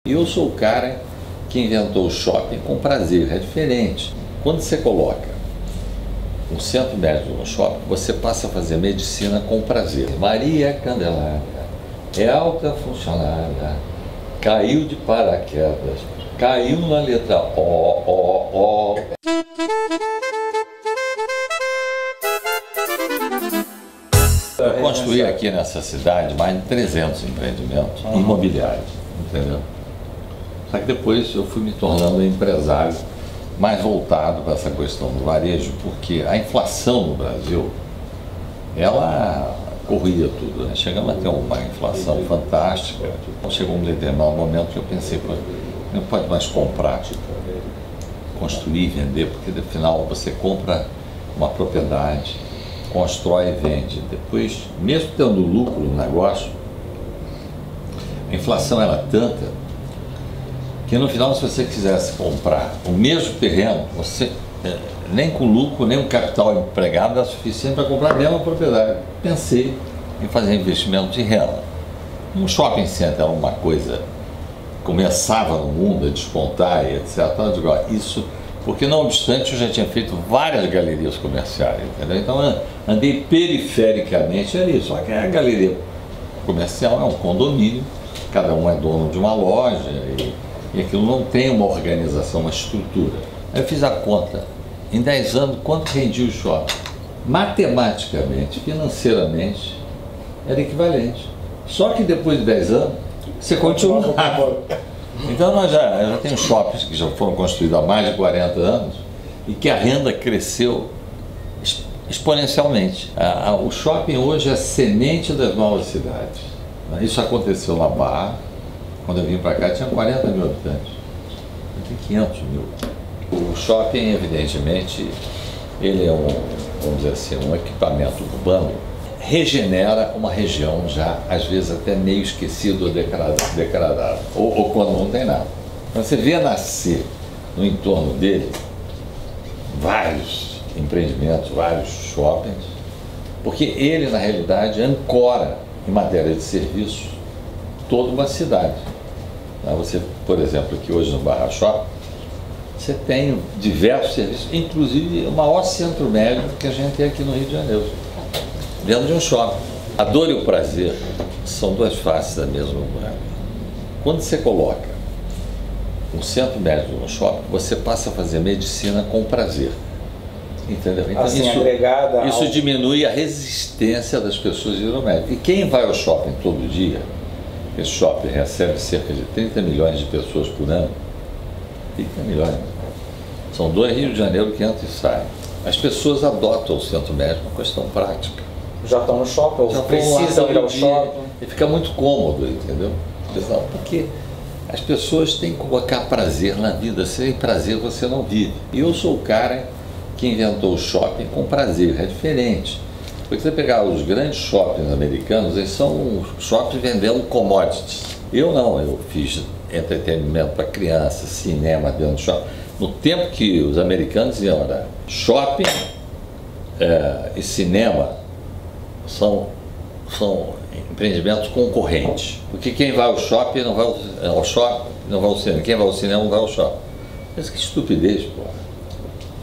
Eu sou o cara que inventou o shopping com prazer, é diferente. Quando você coloca um centro médico no shopping, você passa a fazer medicina com prazer. Maria Candelária é alta funcionária, caiu de paraquedas, caiu na letra O. Eu construí aqui nessa cidade mais de 300 empreendimentos imobiliários, entendeu? Só que depois eu fui me tornando um empresário mais voltado para essa questão do varejo, porque a inflação no Brasil, ela corria tudo, né? Chegamos a ter uma inflação fantástica. Chegou um determinado momento que eu pensei, pô, não pode mais comprar, construir e vender, porque afinal você compra uma propriedade, constrói e vende. Depois, mesmo tendo lucro no negócio, a inflação era tanta que no final, se você quisesse comprar o mesmo terreno, você nem com lucro, nem o capital empregado era suficiente para comprar a mesma propriedade. Pensei em fazer investimento de renda. Um shopping center era uma coisa, começava no mundo a despontar e etc. Eu digo, ó, isso, porque não obstante eu já tinha feito várias galerias comerciais, entendeu? Então andei perifericamente ali, só que a galeria comercial é um condomínio, cada um é dono de uma loja e aquilo não tem uma organização, uma estrutura. Aí eu fiz a conta, em 10 anos, quanto rendia o shopping? Matematicamente, financeiramente, era equivalente. Só que depois de 10 anos, você continua. Então eu já tenho shoppings que já foram construídos há mais de 40 anos e que a renda cresceu exponencialmente. O shopping hoje é a semente das novas cidades. Isso aconteceu na Barra. Quando eu vim para cá tinha 40 mil habitantes, tem 500 mil. O shopping, evidentemente, ele é vamos dizer assim, um equipamento urbano, regenera uma região já, às vezes até meio esquecida ou degradada, ou quando não tem nada. Então, você vê nascer no entorno dele vários empreendimentos, vários shoppings, porque ele, na realidade, ancora em matéria de serviços toda uma cidade. Você, por exemplo, aqui hoje no Barra Shopping, você tem diversos serviços, inclusive o maior centro médico que a gente tem aqui no Rio de Janeiro, dentro de um shopping. A dor e o prazer são duas faces da mesma moeda. Quando você coloca um centro médico no shopping, você passa a fazer medicina com prazer. Entendeu? Então, assim, isso diminui a resistência das pessoas de ir ao médico. E quem vai ao shopping todo dia, esse shopping recebe cerca de 30 milhões de pessoas por ano. 30 milhões. São 2 Rio de Janeiro que entram e saem. As pessoas adotam o centro médico uma questão prática. Já estão no shopping, ou precisam ir ao shopping. E fica muito cômodo, entendeu? Porque as pessoas têm que colocar prazer na vida. Sem prazer você não vive. E eu sou o cara que inventou o shopping com prazer, é diferente. Porque você pegar os grandes shoppings americanos, eles são shoppings vendendo commodities. Eu não, eu fiz entretenimento para crianças, cinema dentro do shopping. No tempo que os americanos iam, era shopping e cinema são empreendimentos concorrentes. Porque quem vai ao shopping não vai ao shopping, não vai ao cinema. Quem vai ao cinema não vai ao shopping. Mas que estupidez, pô.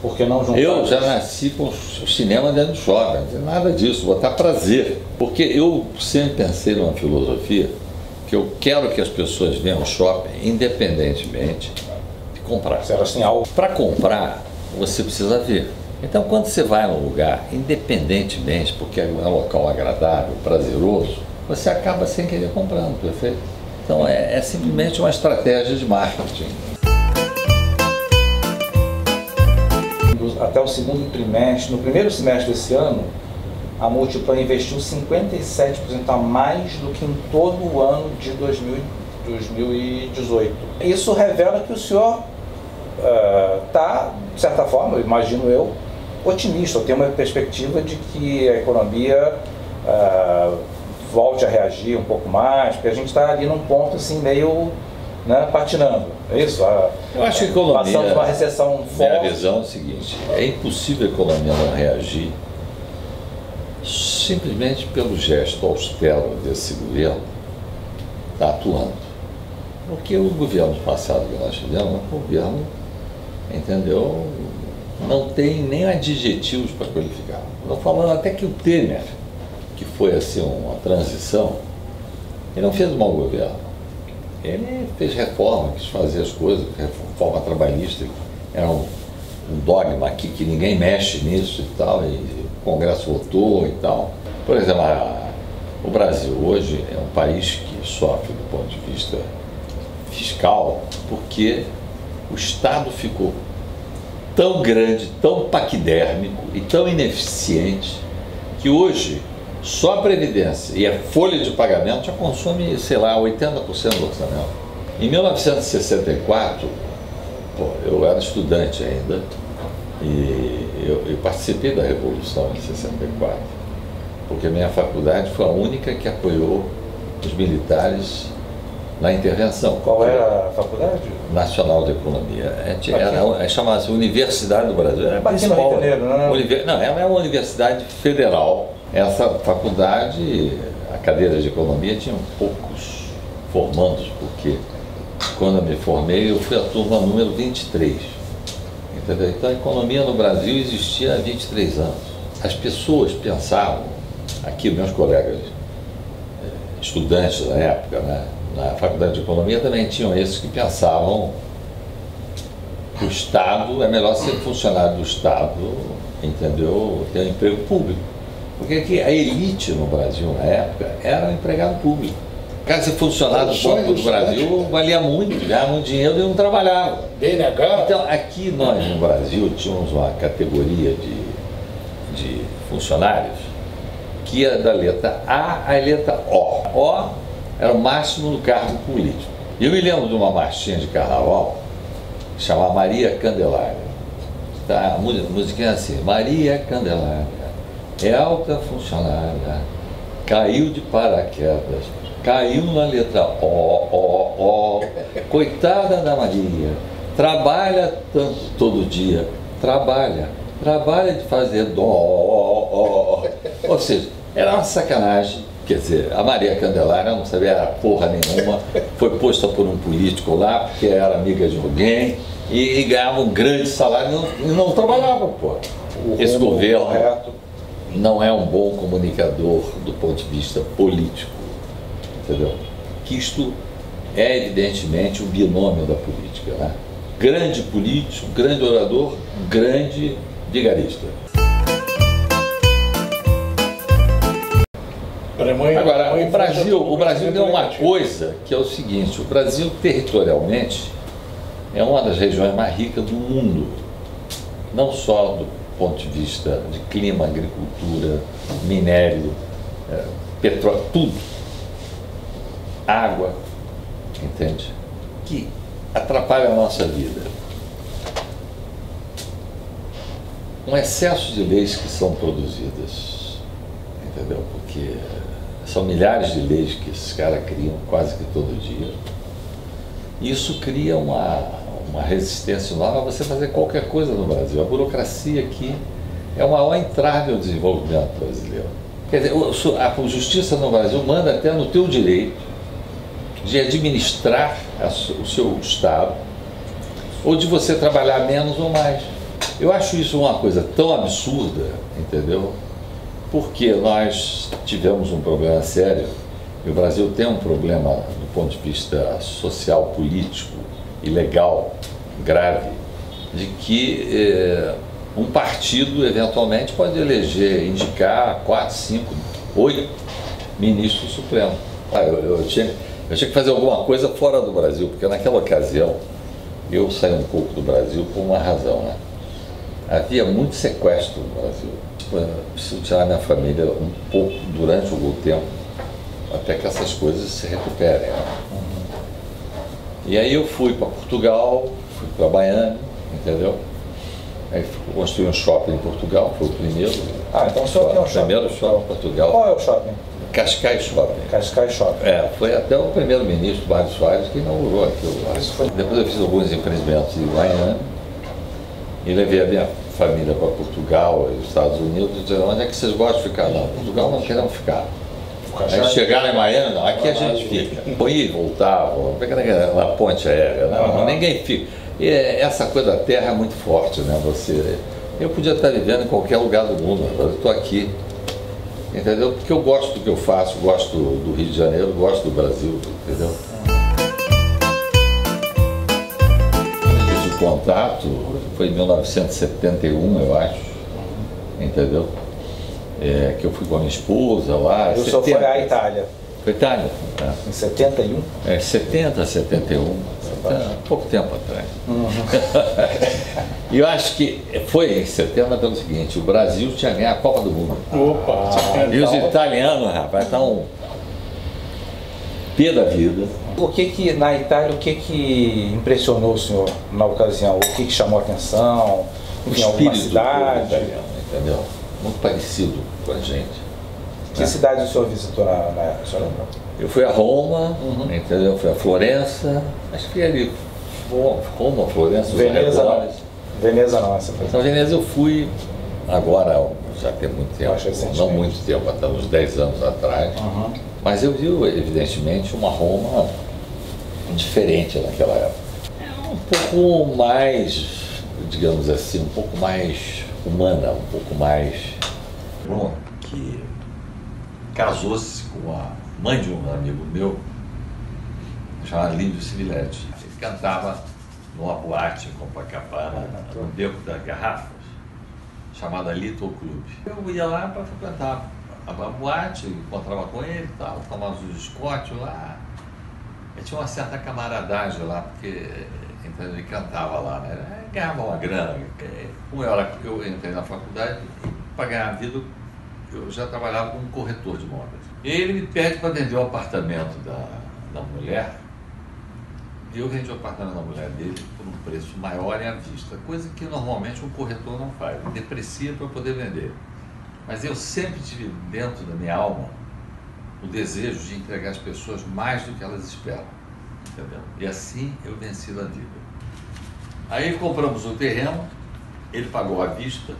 Porque não juntar? Eu já nasci com o cinema dentro do shopping, não tem nada disso, botar prazer. Porque eu sempre pensei numa filosofia que eu quero que as pessoas venham ao shopping independentemente de comprar. Assim, algo para comprar, você precisa ver. Então, quando você vai a um lugar, independentemente, porque é um local agradável, prazeroso, você acaba sem querer comprando, perfeito? Então, é simplesmente uma estratégia de marketing. Até o segundo trimestre, no primeiro semestre desse ano, a Multiplan investiu 57% a mais do que em todo o ano de 2018. Isso revela que o senhor está, de certa forma, imagino eu, otimista, tem uma perspectiva de que a economia volte a reagir um pouco mais, porque a gente está ali num ponto assim meio patinando, é isso? Eu acho que a economia, passamos uma recessão forte. Minha visão é o seguinte, é impossível a economia não reagir simplesmente pelo gesto austero desse governo está atuando. Porque o governo passado que nós tivemos, o governo, entendeu, não tem nem adjetivos para qualificar. Estou falando até que o Temer, que foi assim uma transição, ele não fez um mau governo. Ele fez reforma, quis fazer as coisas, reforma trabalhista, era um dogma aqui que ninguém mexe nisso e tal, e o Congresso votou e tal. Por exemplo, o Brasil hoje é um país que sofre do ponto de vista fiscal, porque o Estado ficou tão grande, tão paquidérmico e tão ineficiente que hoje só a Previdência e a folha de pagamento já consome, sei lá, 80% do orçamento. Em 1964, eu era estudante ainda e eu participei da Revolução em 64, porque a minha faculdade foi a única que apoiou os militares na intervenção. Qual era a faculdade? Nacional de Economia. Chamava-se Universidade do Brasil. Era a principal. Não, ela é uma universidade federal. Essa faculdade, a cadeira de economia, tinha poucos formandos, porque quando eu me formei, eu fui a turma número 23. Entendeu? Então a economia no Brasil existia há 23 anos. As pessoas pensavam, aqui meus colegas estudantes da época, né, na faculdade de economia também tinham esses que pensavam que o Estado é melhor ser funcionário do Estado, entendeu? Ter um emprego público. Porque aqui a elite no Brasil na época era o empregado público. O cara ser funcionário do Brasil valia muito, ganhava muito dinheiro e não trabalhava. BNH? Então aqui nós no Brasil tínhamos uma categoria de funcionários que ia da letra A à letra O. O era o máximo do cargo político. E eu me lembro de uma marchinha de carnaval chamada Maria Candelária. Tá, a musiquinha é assim: Maria Candelária é alta funcionária, caiu de paraquedas, caiu na letra O. Coitada da Maria, trabalha tanto todo dia, trabalha de fazer dó. Ou seja, era uma sacanagem. Quer dizer, a Maria Candelária não sabia porra nenhuma, foi posta por um político lá, porque era amiga de alguém, e ganhava um grande salário e não trabalhava, pô. Esse governo não é um bom comunicador do ponto de vista político, entendeu? Que isto é evidentemente o binômio da política, né? Grande político, grande orador, grande vigarista. Agora, o Brasil tem uma coisa que é o seguinte: o Brasil territorialmente é uma das regiões mais ricas do mundo, não só do ponto de vista de clima, agricultura, minério, petróleo, tudo, água, entende? Que atrapalha a nossa vida. Um excesso de leis que são produzidas, entendeu? Porque são milhares de leis que esses caras criam quase que todo dia. Isso cria uma resistência nova a você fazer qualquer coisa no Brasil. A burocracia aqui é o maior entrave ao desenvolvimento brasileiro. Quer dizer, a justiça no Brasil manda até no teu direito de administrar o seu Estado ou de você trabalhar menos ou mais. Eu acho isso uma coisa tão absurda, entendeu? Porque nós tivemos um problema sério, e o Brasil tem um problema do ponto de vista social, político e legal grave, de que um partido eventualmente pode indicar 4, 5, 8 ministros supremos. Eu tinha que fazer alguma coisa fora do Brasil, porque naquela ocasião eu saí um pouco do Brasil por uma razão, né? Havia muito sequestro no Brasil. Eu preciso tirar minha família um pouco durante algum tempo, até que essas coisas se recuperem. Né? E aí eu fui para Portugal, fui para Miami, entendeu? Aí construí um shopping em Portugal, foi o primeiro. Então o senhor tem um shopping? Primeiro shopping em Portugal. Qual é o shopping? Cascais Shopping. Cascais Shopping. Foi até o primeiro-ministro, Mário Soares, que inaugurou aquilo. Depois eu fiz alguns empreendimentos em Miami e levei a minha família para Portugal e os Estados Unidos, e dizer, onde é que vocês gostam de ficar? Não, Portugal não queremos ficar. Aí chegaram em Miami, não, aqui a gente fica. Põe e voltava, pega na ponte aérea, não, ninguém fica. E essa coisa da terra é muito forte, né? Eu podia estar vivendo em qualquer lugar do mundo, agora eu estou aqui. Entendeu? Porque eu gosto do que eu faço, gosto do Rio de Janeiro, gosto do Brasil, entendeu? O contato foi em 1971, eu acho, entendeu? Que eu fui com a minha esposa lá. E o senhor foi à Itália? Foi Itália. Em 71? 70, 71. Há pouco tempo atrás. E eu acho que foi em 70 pelo seguinte, o Brasil tinha ganhado a Copa do Mundo. Opa! E os italianos, rapaz, estão pé da vida. Na Itália, o que impressionou o senhor na ocasião? O que chamou a atenção? Enfim, alguma cidade? Italiano, entendeu? Muito parecido com a gente. Que cidade o senhor visitou na época? O senhor lembra? Eu fui a Roma, entendeu? Fui a Florença, acho que ali, Roma, Florença, Veneza não. Veneza não, essa foi. Então, Veneza eu fui agora, já tem muito tempo, não muito tempo, até uns 10 anos atrás, mas eu vi, evidentemente, uma Roma diferente naquela época. Um pouco mais, digamos assim, um pouco mais humana, um pouco mais... Roma, que casou-se com a mãe de um amigo meu, chamado Lívio Civiletti. Ele cantava numa boate em Copacabana, no Beco das Garrafas, chamada Little Club. Eu ia lá para frequentar a boate, encontrava com ele, tal, tomava os escotes lá. Eu tinha uma certa camaradagem lá, porque então, ele cantava lá, né? Ganhava uma grana. Como eu entrei na faculdade, para ganhar a vida, eu já trabalhava como corretor de imóveis. E ele me pede para vender o apartamento da mulher, e eu vendi o apartamento da mulher dele por um preço maior e à vista, coisa que normalmente um corretor não faz, ele deprecia para poder vender. Mas eu sempre tive dentro da minha alma o desejo de entregar às pessoas mais do que elas esperam, entendeu? E assim eu venci na vida. Aí compramos o terreno, ele pagou à vista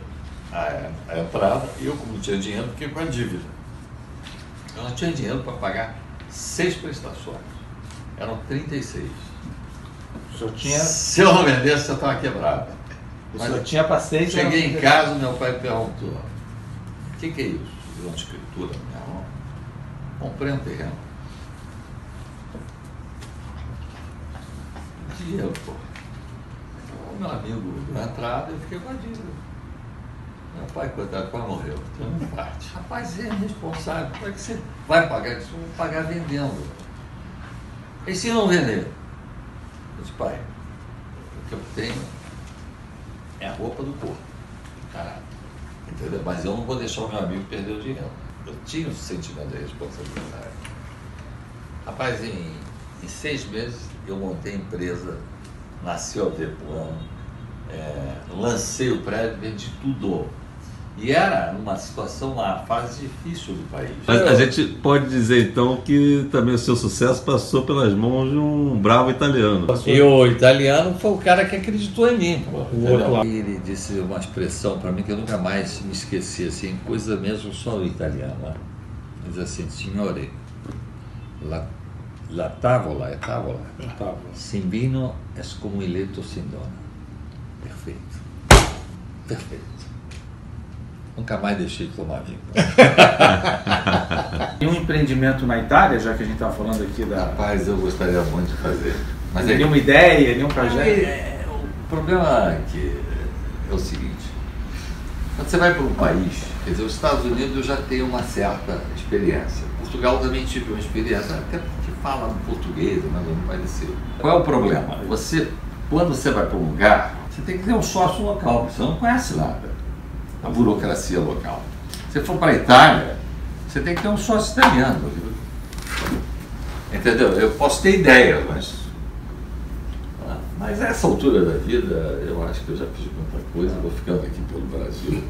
a entrada, e eu, como não tinha dinheiro, fiquei com a dívida. Eu não tinha dinheiro para pagar 6 prestações, eram 36. O senhor tinha... Se eu não vendesse, eu estava quebrado. O senhor tinha para 6? Cheguei em casa, meu pai perguntou: o que é isso? Deu uma escritura na minha mão. Comprei um terreno. Dinheiro, pô. O meu amigo deu a entrada, eu fiquei com a dívida. Meu pai, coitado, quase morreu. Tem uma parte. Rapaz, é irresponsável. Como é que você vai pagar isso? Eu vou pagar vendendo. E se não vender? Eu disse: pai, o que eu tenho é a roupa do corpo. Caralho. Entendeu? Mas eu não vou deixar o meu amigo perder o dinheiro. Eu tinha o sentimento da responsabilidade. Rapaz, em 6 meses eu montei a empresa, nasci o plano, lancei o prédio, vendi tudo. E era uma situação, uma fase difícil do país. Mas a gente pode dizer então que também o seu sucesso passou pelas mãos de um bravo italiano. E o italiano foi o cara que acreditou em mim. E ele disse uma expressão para mim que eu nunca mais me esqueci, assim, coisa mesmo só o italiano. Né? Ele diz assim: signore, la tavola è tavola. Sin vino è come il letto sin donna. Perfeito. Perfeito. Nunca mais deixei de tomar vinho. E um empreendimento na Itália, já que a gente estava falando aqui da... Rapaz, eu gostaria muito de fazer. Mas nenhuma ideia, nenhum projeto? O problema é que é o seguinte: quando você vai para um país, quer dizer, os Estados Unidos eu já tenho uma certa experiência. Portugal também tive uma experiência, até porque fala português, mas não parecido. Qual é o problema? Quando você vai para um lugar, você tem que ter um sócio local, você não conhece nada. A burocracia local. Se for para a Itália, você tem que ter um sócio italiano. Entendeu? Eu posso ter ideia, mas a essa altura da vida, eu acho que eu já fiz muita coisa, vou ficando aqui pelo Brasil.